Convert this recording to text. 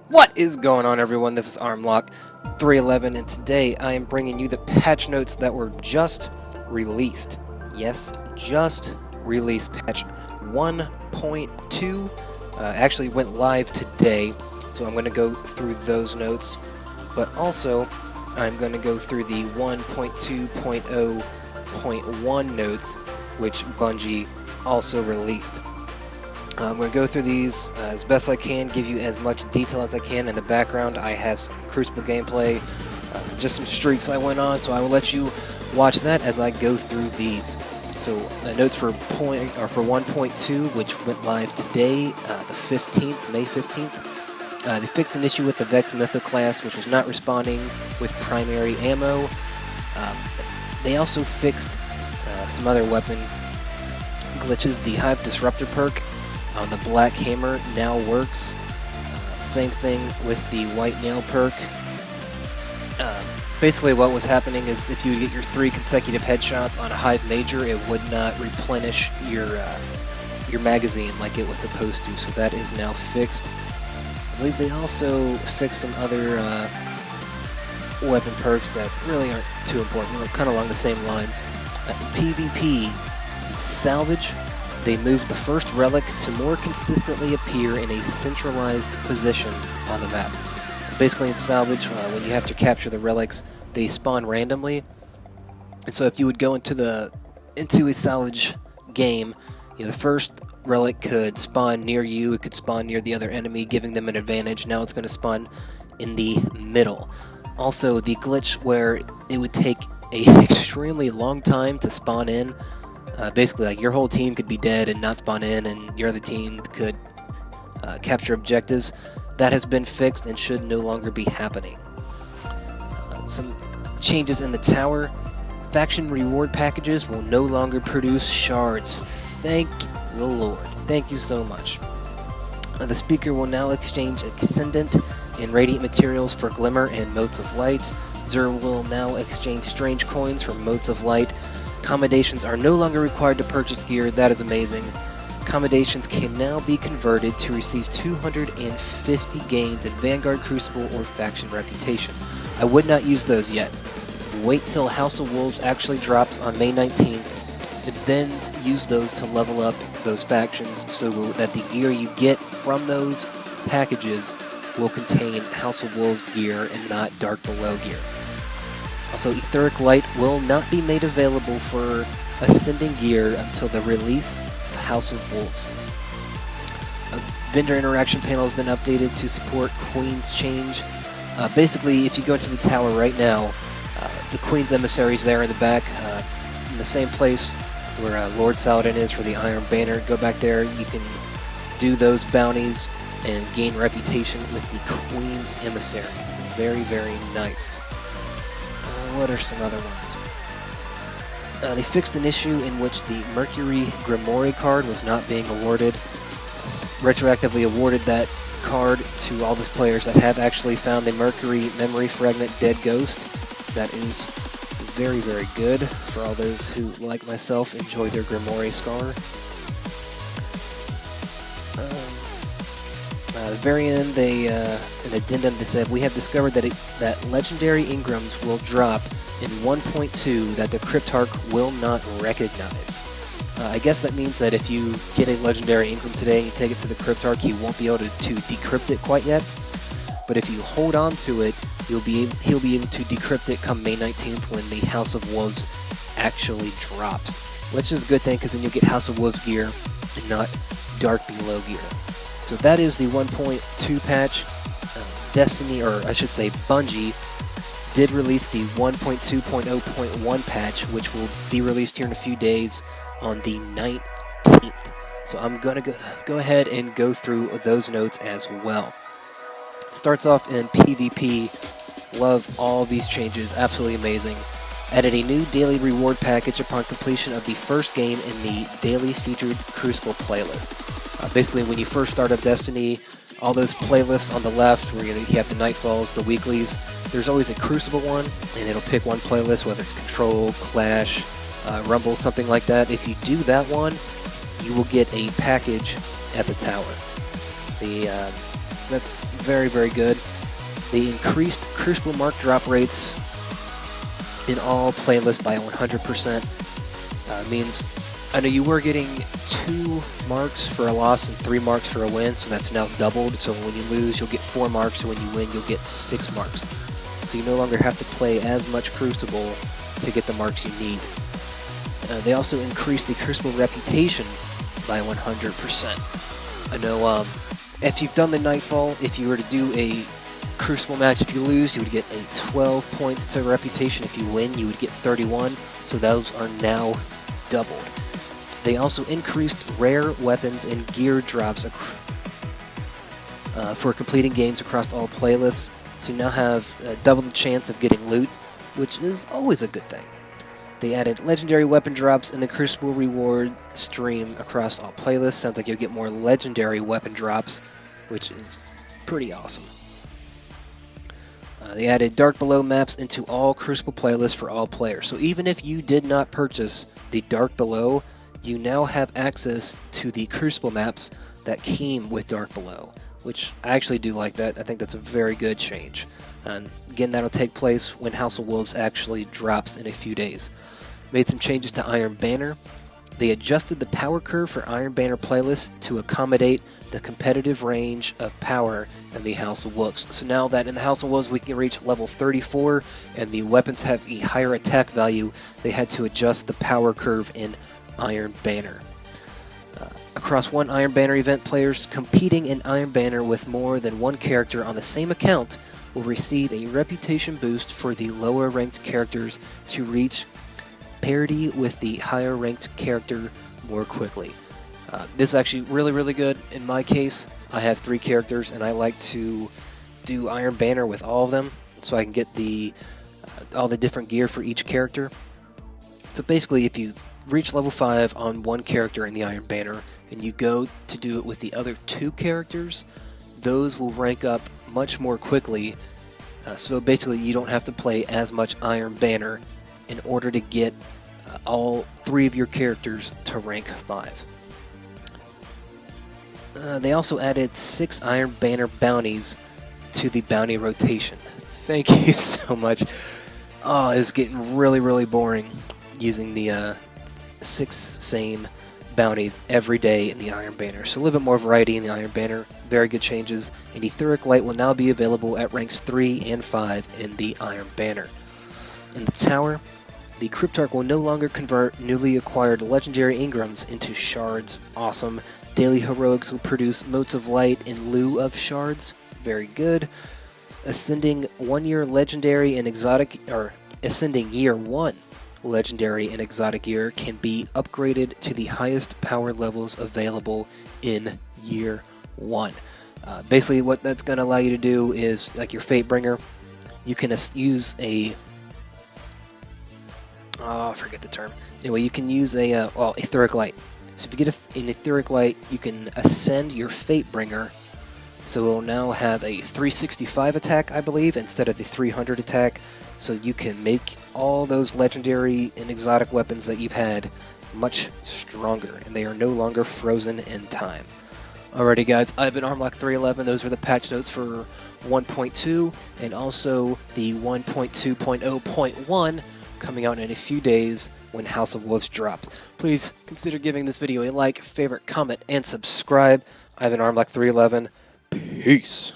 What is going on, everyone? This is Armlock311, and today I am bringing you the patch notes that were just released. Yes, just released. Patch 1.2 actually went live today, so I'm going to go through those notes, but also I'm going to go through the 1.2.0.1 notes, which Bungie also released. I'm going to go through these as best I can, give you as much detail as I can. In the background, I have some Crucible gameplay, just some streaks I went on, so I will let you watch that as I go through these. So notes for 1.2, which went live today, the 15th, May 15th. They fixed an issue with the Vex Mythoclast, which was not responding with primary ammo. They also fixed some other weapon glitches. The Hive Disruptor perk on the Black Hammer now works. Same thing with the White Nail perk. Basically what was happening is if you get your 3 consecutive headshots on a Hive Major, it would not replenish your magazine like it was supposed to, so that is now fixed. I believe they also fixed some other weapon perks that really aren't too important, kind of along the same lines. PvP, Salvage, they moved the first relic to more consistently appear in a centralized position on the map. Basically in Salvage, when you have to capture the relics, they spawn randomly. And so if you would go into a Salvage game, the first relic could spawn near you, it could spawn near the other enemy, giving them an advantage. Now it's going to spawn in the middle. Also, the glitch where it would take an extremely long time to spawn in, basically, like your whole team could be dead and not spawn in, and your other team could capture objectives. That has been fixed and should no longer be happening. Some changes in the tower. Faction reward packages will no longer produce shards. Thank the Lord. Thank you so much. The speaker will now exchange Ascendant and Radiant materials for Glimmer and Motes of Light. Zer will now exchange Strange coins for Motes of Light. Accommodations are no longer required to purchase gear. That is amazing. Accommodations can now be converted to receive 250 gains in Vanguard, Crucible, or Faction Reputation. I would not use those yet. Wait till House of Wolves actually drops on May 19th, and then use those to level up those factions so that the gear you get from those packages will contain House of Wolves gear and not Dark Below gear. Also, Etheric Light will not be made available for Ascending gear until the release of House of Wolves. A vendor interaction panel has been updated to support Queen's Change. Basically, if you go into the tower right now, the Queen's Emissary's there in the back, in the same place where Lord Saladin is for the Iron Banner. Go back there, you can do those bounties and gain reputation with the Queen's Emissary. Very, very nice. What are some other ones? They fixed an issue in which the Mercury Grimoire card was not being awarded. Retroactively awarded that card to all those players that have actually found the Mercury Memory Fragment Dead Ghost. That is very, very good for all those who, like myself, enjoy their Grimoire Scar. At the very end, an addendum that said, we have discovered that legendary Ingrams will drop in 1.2 that the Cryptarch will not recognize. I guess that means that if you get a legendary Ingram today and you take it to the Cryptarch, he won't be able to decrypt it quite yet. But if you hold on to it, he'll be able to decrypt it come May 19th when the House of Wolves actually drops. Which is a good thing, because then you'll get House of Wolves gear and not Dark Below gear. So that is the 1.2 patch. Destiny, or I should say Bungie, did release the 1.2.0.1 patch, which will be released here in a few days on the 19th. So I'm going to go ahead and go through those notes as well. It starts off in PvP. Love all these changes. Absolutely amazing. Added a new daily reward package upon completion of the first game in the daily featured Crucible playlist. Basically, when you first start up Destiny, all those playlists on the left where you have the Nightfalls, the weeklies, there's always a Crucible one, and it'll pick one playlist, whether it's Control, Clash, Rumble, something like that. If you do that one, you will get a package at the tower. The that's very, very good. They increased Crucible mark drop rates in all playlists by 100%. Means, I know you were getting 2 marks for a loss and 3 marks for a win, so that's now doubled. So when you lose, you'll get 4 marks, and when you win, you'll get 6 marks. So you no longer have to play as much Crucible to get the marks you need. They also increased the Crucible reputation by 100%. I know if you've done the Nightfall, if you were to do a Crucible match, if you lose, you would get a 12 points to reputation. If you win, you would get 31. So those are now doubled. They also increased rare weapons and gear drops for completing games across all playlists. So you now have double the chance of getting loot, which is always a good thing. They added legendary weapon drops in the Crucible reward stream across all playlists. Sounds like you'll get more legendary weapon drops, which is pretty awesome. They added Dark Below maps into all Crucible playlists for all players. So even if you did not purchase the Dark Below, you now have access to the Crucible maps that came with Dark Below, which I actually do like that. I think that's a very good change. And again, that'll take place when House of Wolves actually drops in a few days. Made some changes to Iron Banner. They adjusted the power curve for Iron Banner playlists to accommodate the competitive range of power in the House of Wolves. So now that in the House of Wolves we can reach level 34 and the weapons have a higher attack value, they had to adjust the power curve in Iron Banner. Across one Iron Banner event, players competing in Iron Banner with more than one character on the same account will receive a reputation boost for the lower ranked characters to reach parity with the higher ranked character more quickly. This is actually really, really good. In my case, I have 3 characters and I like to do Iron Banner with all of them so I can get the all the different gear for each character. So basically, if you reach level 5 on one character in the Iron Banner and you go to do it with the other 2 characters, those will rank up much more quickly. So basically you don't have to play as much Iron Banner in order to get all 3 of your characters to rank 5. They also added 6 Iron Banner bounties to the bounty rotation. Thank you so much. Oh, it's getting really, really boring using the 6 same bounties every day in the Iron Banner. So a little bit more variety in the Iron Banner. Very good changes. And Etheric Light will now be available at ranks 3 and 5 in the Iron Banner. In the Tower, the Cryptarch will no longer convert newly acquired legendary engrams into shards. Awesome. Daily Heroics will produce Motes of Light in lieu of shards. Very good. Ascending 1-year legendary and exotic, or ascending year 1 legendary and exotic gear can be upgraded to the highest power levels available in year 1. Basically what that's going to allow you to do is, like your Fatebringer, you can use a, I forget the term. Anyway, you can use a, Etheric Light. So if you get an Etheric Light, you can ascend your Fatebringer, so it will now have a 365 attack, I believe, instead of the 300 attack. So you can make all those legendary and exotic weapons that you've had much stronger, and they are no longer frozen in time. Alrighty guys, I've been Armlock311. Those are the patch notes for 1.2 and also the 1.2.0.1 coming out in a few days when House of Wolves drops. Please consider giving this video a like, favorite, comment, and subscribe. I've been Armlock311. Peace.